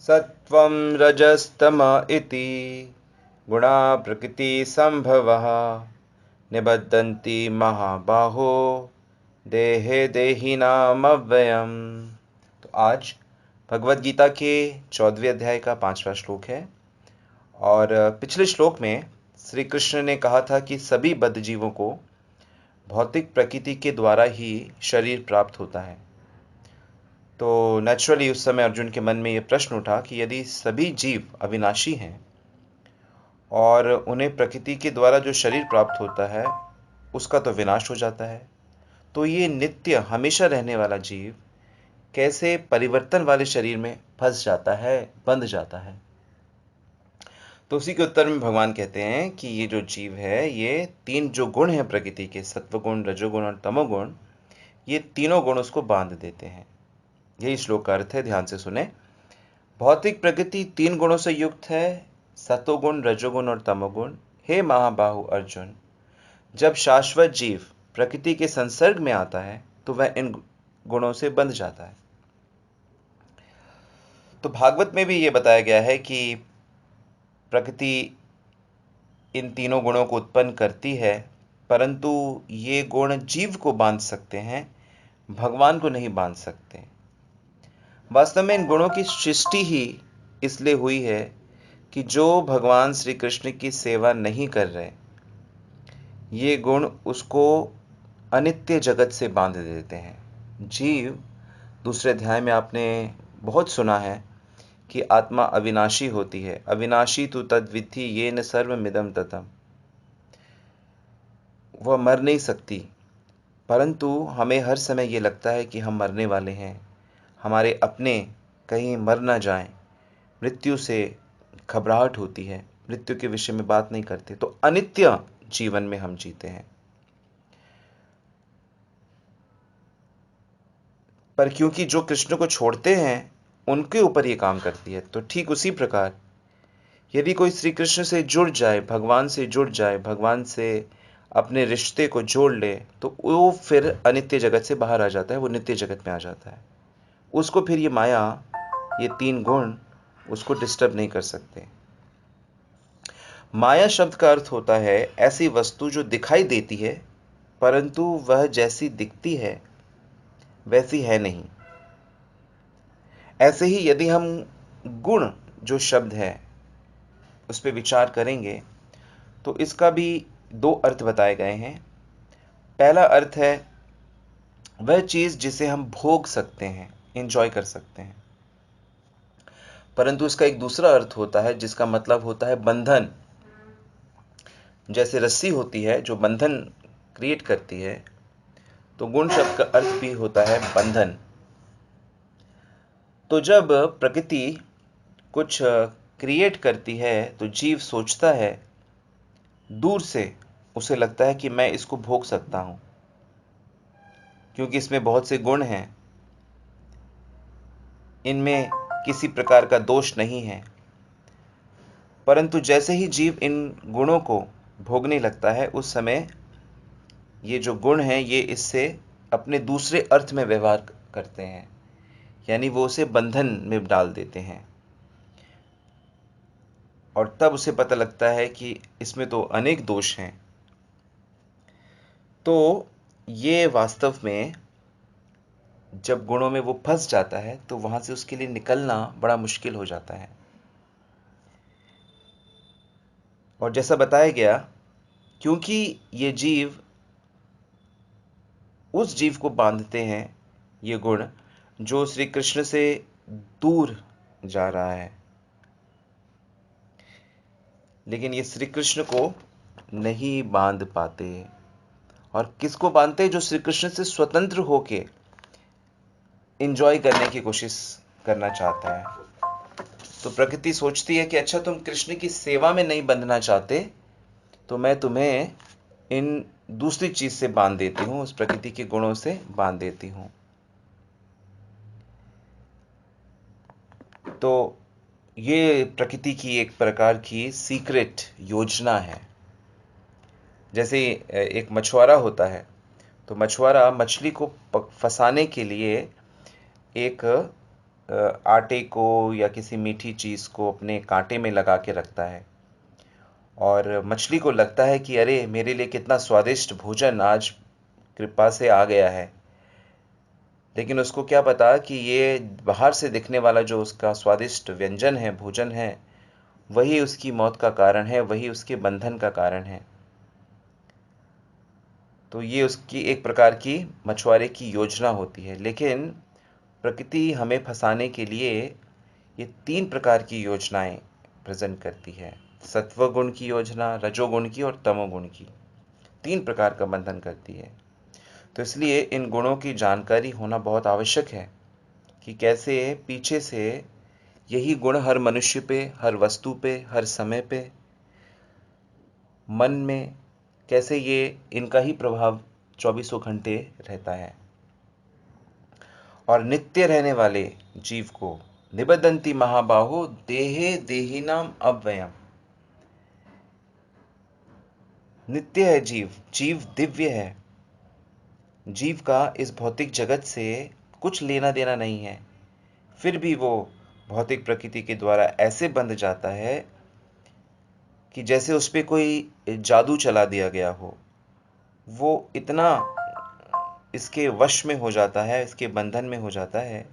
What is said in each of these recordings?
सत्वं रजस्तम इति गुणा प्रकृति संभवः निबद्धन्ति महाबाहो देहे देहिनामव्ययम्। तो आज भगवद गीता के 14वें अध्याय का 5वां श्लोक है। और पिछले श्लोक में श्री कृष्ण ने कहा था कि सभी बद्ध जीवों को भौतिक प्रकृति के द्वारा ही शरीर प्राप्त होता है। तो नेचुरली उस समय अर्जुन के मन में यह प्रश्न उठा कि यदि सभी जीव अविनाशी हैं और उन्हें प्रकृति के द्वारा जो शरीर प्राप्त होता है उसका तो विनाश हो जाता है, तो ये नित्य हमेशा रहने वाला जीव कैसे परिवर्तन वाले शरीर में फंस जाता है, बंध जाता है। तो उसी के उत्तर में भगवान कहते हैं कि ये जो जीव है, ये तीन जो गुण हैं प्रकृति के, सत्वगुण, रजोगुण और तमोगुण, ये तीनों गुण उसको बांध देते हैं। यही श्लोक का अर्थ है, ध्यान से सुने। भौतिक प्रकृति तीन गुणों से युक्त है, सतोगुण, रजोगुण और तमोगुण। हे महाबाहु अर्जुन, जब शाश्वत जीव प्रकृति के संसर्ग में आता है तो वह इन गुणों से बंध जाता है। तो भागवत में भी ये बताया गया है कि प्रकृति इन तीनों गुणों को उत्पन्न करती है, परंतु ये गुण जीव को बांध सकते हैं, भगवान को नहीं बांध सकते। वास्तव में इन गुणों की सृष्टि ही इसलिए हुई है कि जो भगवान श्री कृष्ण की सेवा नहीं कर रहे, ये गुण उसको अनित्य जगत से बांध देते हैं। जीव, दूसरे अध्याय में आपने बहुत सुना है कि आत्मा अविनाशी होती है। अविनाशी तु तद्विद्धि येन सर्वमिदं ततम्। वह मर नहीं सकती, परंतु हमें हर समय ये लगता है कि हम मरने वाले हैं, हमारे अपने कहीं मर ना जाएं। मृत्यु से घबराहट होती है, मृत्यु के विषय में बात नहीं करते। तो अनित्य जीवन में हम जीते हैं। पर क्योंकि जो कृष्ण को छोड़ते हैं उनके ऊपर ये काम करती है। तो ठीक उसी प्रकार यदि कोई श्री कृष्ण से जुड़ जाए, भगवान से जुड़ जाए, भगवान से अपने रिश्ते को जोड़ ले, तो वो फिर अनित्य जगत से बाहर आ जाता है, वो नित्य जगत में आ जाता है। उसको फिर ये माया, ये तीन गुण उसको डिस्टर्ब नहीं कर सकते। माया शब्द का अर्थ होता है ऐसी वस्तु जो दिखाई देती है, परंतु वह जैसी दिखती है वैसी है नहीं। ऐसे ही यदि हम गुण जो शब्द है उस पर विचार करेंगे तो इसका भी दो अर्थ बताए गए हैं। पहला अर्थ है वह चीज जिसे हम भोग सकते हैं, एंजॉय कर सकते हैं। परंतु इसका एक दूसरा अर्थ होता है जिसका मतलब होता है बंधन। जैसे रस्सी होती है जो बंधन क्रिएट करती है, तो गुण शब्द का अर्थ भी होता है बंधन। तो जब प्रकृति कुछ क्रिएट करती है तो जीव सोचता है, दूर से उसे लगता है कि मैं इसको भोग सकता हूं, क्योंकि इसमें बहुत से गुण हैं, इनमें किसी प्रकार का दोष नहीं है। परंतु जैसे ही जीव इन गुणों को भोगने लगता है, उस समय ये जो गुण हैं ये इससे अपने दूसरे अर्थ में व्यवहार करते हैं, यानी वो उसे बंधन में डाल देते हैं। और तब उसे पता लगता है कि इसमें तो अनेक दोष हैं। तो ये वास्तव में जब गुणों में वो फंस जाता है तो वहां से उसके लिए निकलना बड़ा मुश्किल हो जाता है। और जैसा बताया गया, क्योंकि ये जीव उस जीव को बांधते हैं, ये गुण जो श्री कृष्ण से दूर जा रहा है, लेकिन ये श्री कृष्ण को नहीं बांध पाते। और किसको बांधते? जो श्री कृष्ण से स्वतंत्र होके एंजॉय करने की कोशिश करना चाहता है। तो प्रकृति सोचती है कि अच्छा, तुम कृष्ण की सेवा में नहीं बंधना चाहते, तो मैं तुम्हें इन दूसरी चीज से बांध देती हूं, उस प्रकृति के गुणों से बांध देती हूं। तो ये प्रकृति की एक प्रकार की सीक्रेट योजना है। जैसे एक मछुआरा होता है, तो मछुआरा मछली को फंसाने के लिए एक आटे को या किसी मीठी चीज़ को अपने कांटे में लगा के रखता है, और मछली को लगता है कि अरे मेरे लिए कितना स्वादिष्ट भोजन आज कृपा से आ गया है। लेकिन उसको क्या पता कि ये बाहर से दिखने वाला जो उसका स्वादिष्ट व्यंजन है, भोजन है, वही उसकी मौत का कारण है, वही उसके बंधन का कारण है। तो ये उसकी एक प्रकार की मछुआरे की योजना होती है। लेकिन प्रकृति हमें फंसाने के लिए ये 3 प्रकार की योजनाएं प्रेजेंट करती है। सत्वगुण की योजना, रजोगुण की और तमोगुण की। 3 प्रकार का बंधन करती है। तो इसलिए इन गुणों की जानकारी होना बहुत आवश्यक है कि कैसे पीछे से यही गुण हर मनुष्य पे, हर वस्तु पे, हर समय पे, मन में कैसे ये इनका ही प्रभाव 24 घंटे रहता है। और नित्य रहने वाले जीव को निबद्धन्ति महाबाहो देहे देहिनाम अव्ययम। नित्य है जीव, जीव दिव्य है। जीव का इस भौतिक जगत से कुछ लेना देना नहीं है, फिर भी वो भौतिक प्रकृति के द्वारा ऐसे बंध जाता है कि जैसे उस पर कोई जादू चला दिया गया हो। वो इतना इसके वश में हो जाता है, इसके बंधन में हो जाता है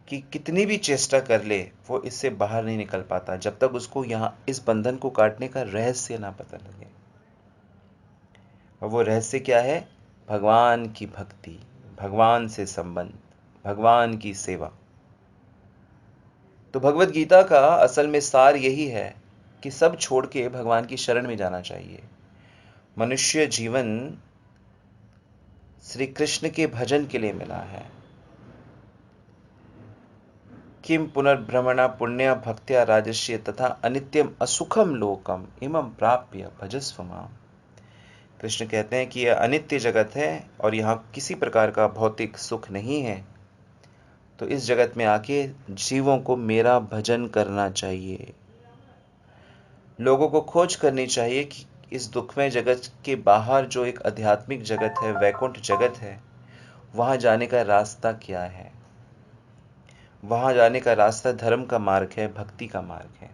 कि कितनी भी चेष्टा कर ले वो इससे बाहर नहीं निकल पाता, जब तक उसको यहाँ इस बंधन को काटने का रहस्य ना पता लगे। और वो रहस्य क्या है? भगवान की भक्ति, भगवान से संबंध, भगवान की सेवा। तो भगवत गीता का असल में सार यही है कि सब छोड़ के भगवान की शरण में जाना चाहिए। मनुष्य जीवन श्री कृष्ण के भजन के लिए मिला है। किम पुनर्भ्रमणा पुण्य भक्त्या राजस्य तथा अनित्यम असुखम लोकम इमं प्राप्य भजस्व माम। कृष्ण कहते हैं कि यह अनित्य जगत है और यहाँ किसी प्रकार का भौतिक सुख नहीं है। तो इस जगत में आके जीवों को मेरा भजन करना चाहिए। लोगों को खोज करनी चाहिए कि इस दुखमय जगत के बाहर जो एक आध्यात्मिक जगत है, वैकुंठ जगत है, वहां जाने का रास्ता क्या है। वहां जाने का रास्ता धर्म का मार्ग है, भक्ति का मार्ग है।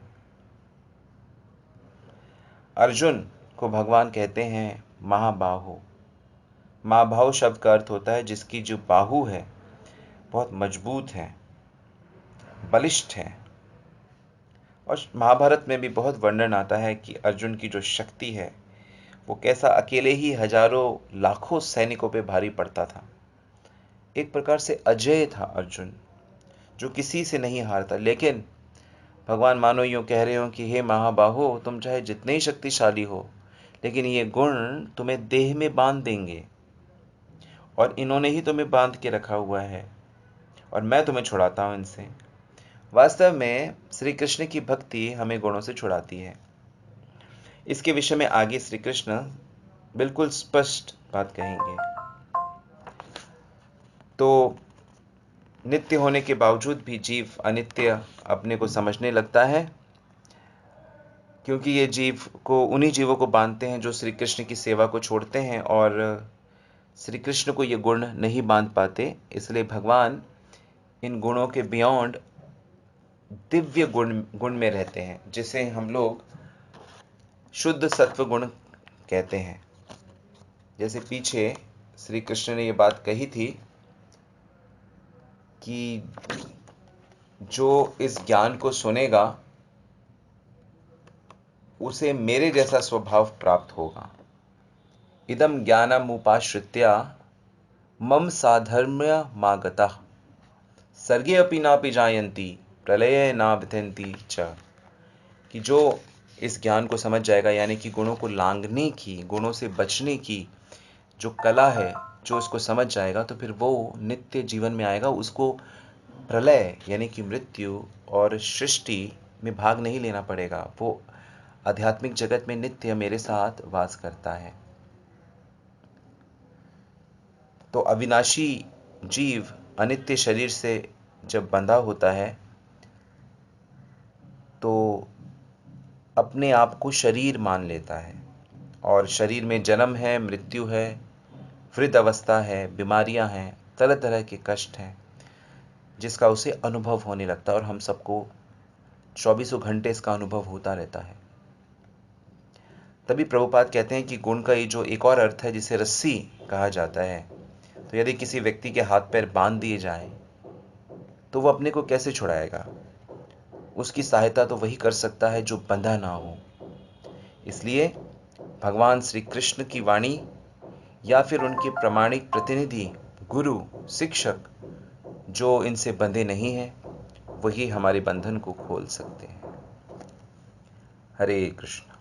अर्जुन को भगवान कहते हैं महाबाहो। महाबाहो शब्द का अर्थ होता है जिसकी जो बाहु है बहुत मजबूत है, बलिष्ठ है। और महाभारत में भी बहुत वर्णन आता है कि अर्जुन की जो शक्ति है वो कैसा अकेले ही हजारों लाखों सैनिकों पे भारी पड़ता था। एक प्रकार से अजय था अर्जुन, जो किसी से नहीं हारता। लेकिन भगवान मानो यूं कह रहे हो कि हे महाबाहो, तुम चाहे जितने ही शक्तिशाली हो, लेकिन ये गुण तुम्हें देह में बांध देंगे, और इन्होंने ही तुम्हें बांध के रखा हुआ है, और मैं तुम्हें छुड़ाता हूं इनसे। वास्तव में श्री कृष्ण की भक्ति हमें गुणों से छुड़ाती है। इसके विषय में आगे श्री कृष्ण बिल्कुल स्पष्ट बात कहेंगे। तो नित्य होने के बावजूद भी जीव अनित्य अपने को समझने लगता है, क्योंकि ये जीव को, उन्हीं जीवों को बांधते हैं जो श्री कृष्ण की सेवा को छोड़ते हैं, और श्री कृष्ण को ये गुण नहीं बांध पाते। इसलिए भगवान इन गुणों के बियॉन्ड दिव्य गुण में रहते हैं, जिसे हम लोग शुद्ध सत्व गुण कहते हैं। जैसे पीछे श्री कृष्ण ने ये बात कही थी कि जो इस ज्ञान को सुनेगा उसे मेरे जैसा स्वभाव प्राप्त होगा। इदम ज्ञानमुपाश्रित्य मम साधर्म्य मागतः सर्गे अपि नापि जायन्ति प्रलये न विदन्ति च। कि जो इस ज्ञान को समझ जाएगा, यानी कि गुणों को लांघने की, गुणों से बचने की जो कला है, जो उसको समझ जाएगा, तो फिर वो नित्य जीवन में आएगा। उसको प्रलय यानी कि मृत्यु और सृष्टि में भाग नहीं लेना पड़ेगा। वो आध्यात्मिक जगत में नित्य मेरे साथ वास करता है। तो अविनाशी जीव अनित्य शरीर से जब बंधा होता है तो अपने आप को शरीर मान लेता है, और शरीर में जन्म है, मृत्यु है, वृद्ध अवस्था है, बीमारियां हैं, तरह तरह के कष्ट हैं। जिसका उसे अनुभव होने लगता है, और हम सबको चौबीसों घंटे इसका अनुभव होता रहता है। तभी प्रभुपाद कहते हैं कि गुण का ये जो एक और अर्थ है जिसे रस्सी कहा जाता है, तो यदि किसी व्यक्ति के हाथ पैर बांध दिए जाएं तो वो अपने को कैसे छुड़ाएगा? उसकी सहायता तो वही कर सकता है जो बंधा ना हो। इसलिए भगवान श्री कृष्ण की वाणी या फिर उनके प्रामाणिक प्रतिनिधि, गुरु, शिक्षक जो इनसे बंधे नहीं हैं, वही हमारे बंधन को खोल सकते हैं। हरे कृष्ण।